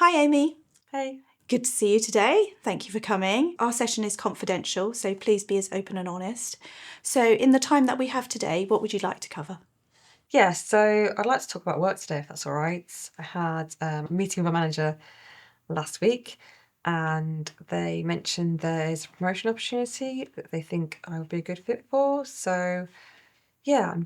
Hi, Amy. Hey. Good to see you today. Thank you for coming. Our session is confidential, so please be as open and honest. So, in the time that we have today, what would you like to cover? Yeah, so I'd like to talk about work today, if that's all right. I had a meeting with my manager last week, and they mentioned there's a promotion opportunity that they think I would be a good fit for. So, yeah, I'm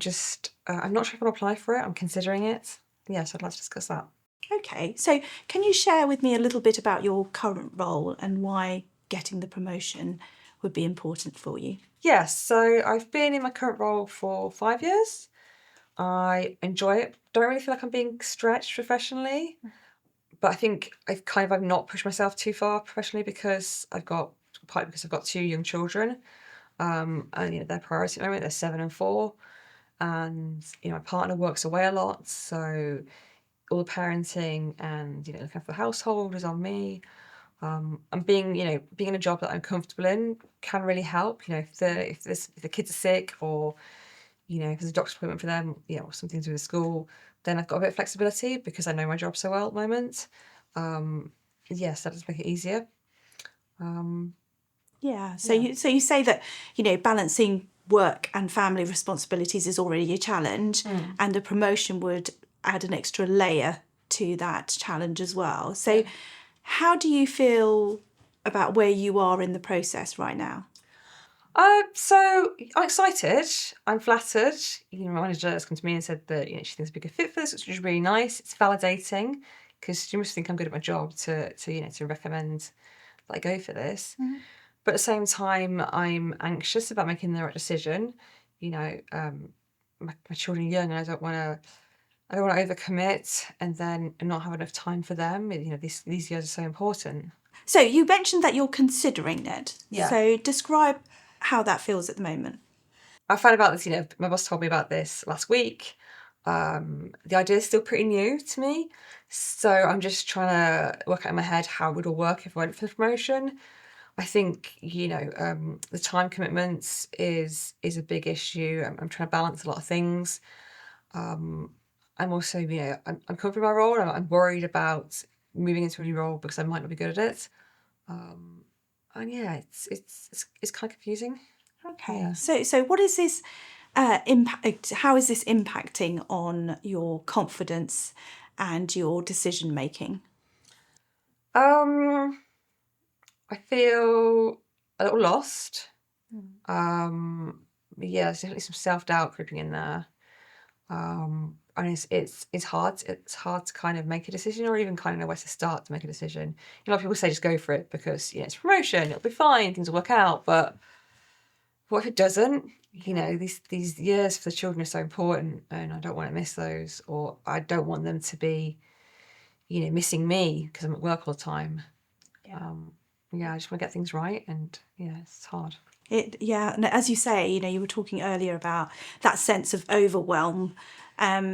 not sure if I'll apply for it. I'm considering it. Yeah, so I'd like to discuss that. Okay, so can you share with me a little bit about your current role and why getting the promotion would be important for you? Yes, so I've been in my current role for 5 years. I enjoy it. Don't really feel like I'm being stretched professionally. But I think I've not pushed myself too far professionally partly because I've got two young children, and their priority at the moment, they're 7 and 4, and my partner works away a lot, so all the parenting and looking after the household is on me. And being in a job that I'm comfortable in can really help. If the kids are sick, or if there's a doctor's appointment for them, or something to do with school, then I've got a bit of flexibility because I know my job so well at the moment. Yes, that does make it easier. Um, Yeah, so yeah. you say that, balancing work and family responsibilities is already a challenge, and a promotion would add an extra layer to that challenge as well. So how do you feel about where you are in the process right now? So I'm excited. I'm flattered. My manager has come to me and said that she thinks I'd be a good fit for this, which is really nice. It's validating because she must think I'm good at my job to recommend that I go for this. But at the same time, I'm anxious about making the right decision. My children are young, and I don't want to overcommit and then not have enough time for them. These years are so important. So you mentioned that you're considering it. Yeah. So describe how that feels at the moment. I found about this, my boss told me about this last week. The idea is still pretty new to me. So I'm just trying to work out in my head how it would all work if I went for the promotion. I think, the time commitments is a big issue. I'm trying to balance a lot of things. I'm also, I'm comfortable with my role. I'm worried about moving into a new role because I might not be good at it. And yeah, it's kind of confusing. Okay. Yeah. So what is this impact? How is this impacting on your confidence and your decision making? Um, I feel a little lost. Um, yeah, there's definitely some self-doubt creeping in there. And it's hard. It's hard to kind of make a decision, or even kind of know where to start to make a decision. A lot of people say just go for it because it's promotion, it'll be fine, things will work out. But what if it doesn't? These years for the children are so important, and I don't want to miss those, or I don't want them to be, missing me because I'm at work all the time. I just want to get things right, and it's hard. And as you say, you were talking earlier about that sense of overwhelm.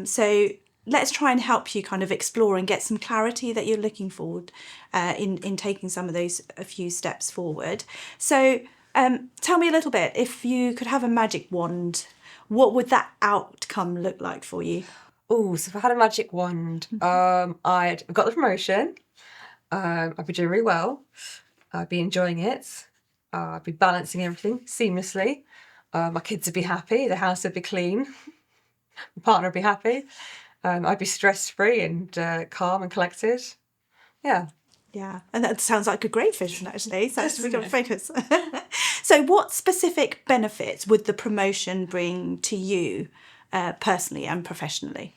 So let's try and help you kind of explore and get some clarity that you're looking forward in taking some of those a few steps forward. So tell me a little bit, if you could have a magic wand, what would that outcome look like for you? Oh, so if I had a magic wand, I'd got the promotion. I'd be doing really well. I'd be enjoying it. I'd be balancing everything seamlessly. My kids would be happy. The house would be clean. My partner would be happy. I'd be stress-free and calm and collected. Yeah. Yeah, and that sounds like a great vision, actually. So we've got to focus. So what specific benefits would the promotion bring to you personally and professionally?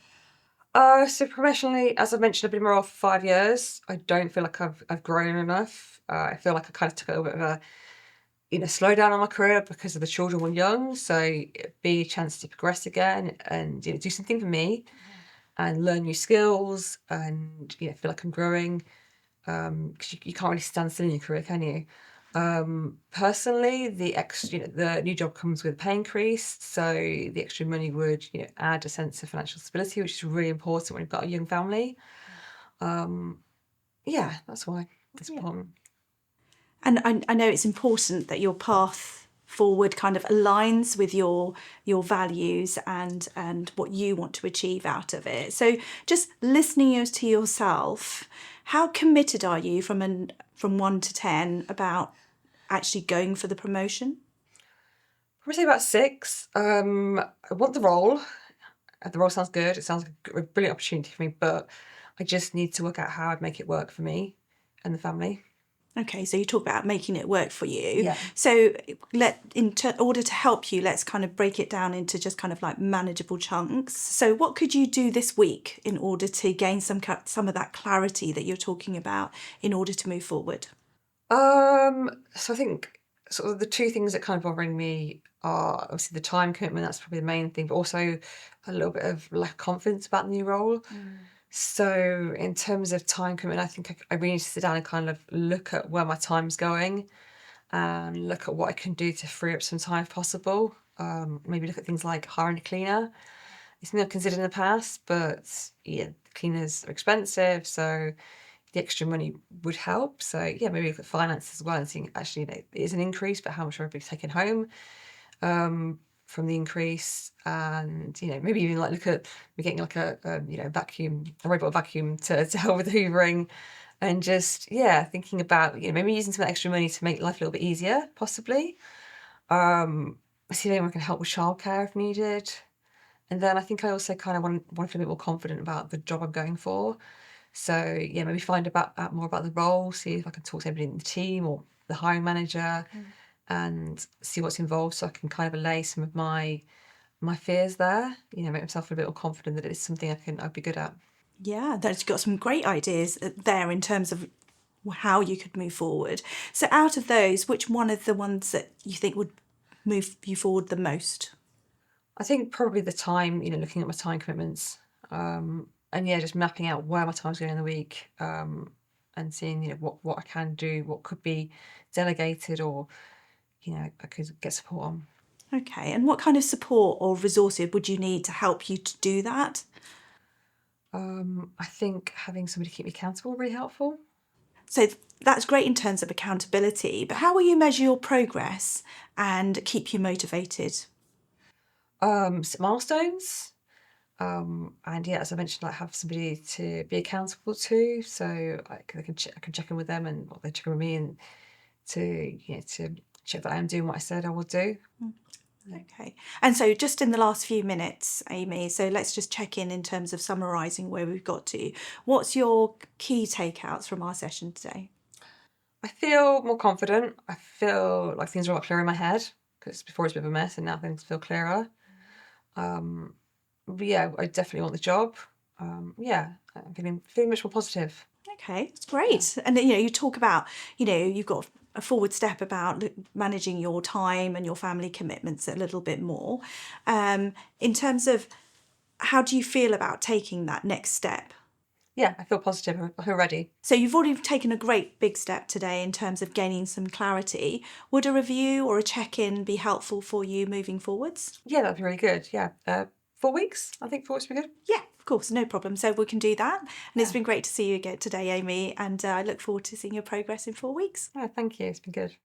So professionally, as I mentioned, I've been in my role for 5 years. I don't feel like I've grown enough. I feel like I kind of took a little bit of a slow down on my career because of the children were young. So it'd be a chance to progress again and do something for me and learn new skills and feel like I'm growing. Because you can't really stand still in your career, can you? Personally, the new job comes with a pay increase, so the extra money would add a sense of financial stability, which is really important when you've got a young family. Yeah, that's why it's important. And I know it's important that your path forward kind of aligns with your values and what you want to achieve out of it. So just listening to yourself, how committed are you from 1 to 10 about actually going for the promotion? Probably say about 6. I want the role. The role sounds good. It sounds like a brilliant opportunity for me, but I just need to work out how I'd make it work for me and the family. Okay, so you talk about making it work for you. Yeah. So order to help you, let's kind of break it down into just kind of like manageable chunks. So what could you do this week in order to gain some of that clarity that you're talking about in order to move forward? So I think sort of the two things that kind of bothering me are obviously the time commitment, that's probably the main thing, but also a little bit of lack of confidence about the new role. So in terms of time commitment, I think I really need to sit down and kind of look at where my time's going and look at what I can do to free up some time if possible. Maybe look at things like hiring a cleaner. It's something I've considered in the past, but yeah, cleaners are expensive, so the extra money would help. So yeah, maybe look at finance as well and seeing actually it is an increase, but how much are we taking home from the increase? And maybe even like look at we getting like a vacuum, a robot vacuum to help with hoovering, and just thinking about maybe using some extra money to make life a little bit easier, possibly. See if anyone can help with childcare if needed. And then I think I also kind of want to feel a bit more confident about the job I'm going for. So yeah, maybe find out more about the role, see if I can talk to anybody in the team or the hiring manager, and see what's involved, so I can kind of allay some of my fears there. Make myself feel a bit more confident that it's something I'd be good at. Yeah, that's got some great ideas there in terms of how you could move forward. So out of those, which one of the ones that you think would move you forward the most? I think probably the time, looking at my time commitments, and just mapping out where my time's going in the week, and seeing what I can do, what could be delegated, or I could get support on. Okay, and what kind of support or resources would you need to help you to do that? I think having somebody keep me accountable would be really helpful. So that's great in terms of accountability, but how will you measure your progress and keep you motivated? Set milestones. And as I mentioned, like have somebody to be accountable to, so I can check in with them and they check in with me, and to check that I am doing what I said I will do. Okay. And so just in the last few minutes, Amy, so let's just check in terms of summarising where we've got to. What's your key takeouts from our session today? I feel more confident. I feel like things are a lot clearer in my head, because before it was a bit of a mess and now things feel clearer. But yeah, I definitely want the job. I'm feeling much more positive. Okay, that's great. And you talk about, you've got a forward step about managing your time and your family commitments a little bit more. In terms of how do you feel about taking that next step? Yeah, I feel positive. I feel ready. So you've already taken a great big step today in terms of gaining some clarity. Would a review or a check-in be helpful for you moving forwards? Yeah, that'd be really good. Yeah, 4 weeks. I think 4 weeks would be good. Yeah, of course, no problem. So we can do that. And it's been great to see you again today, Amy, and I look forward to seeing your progress in 4 weeks. Yeah, thank you. It's been good.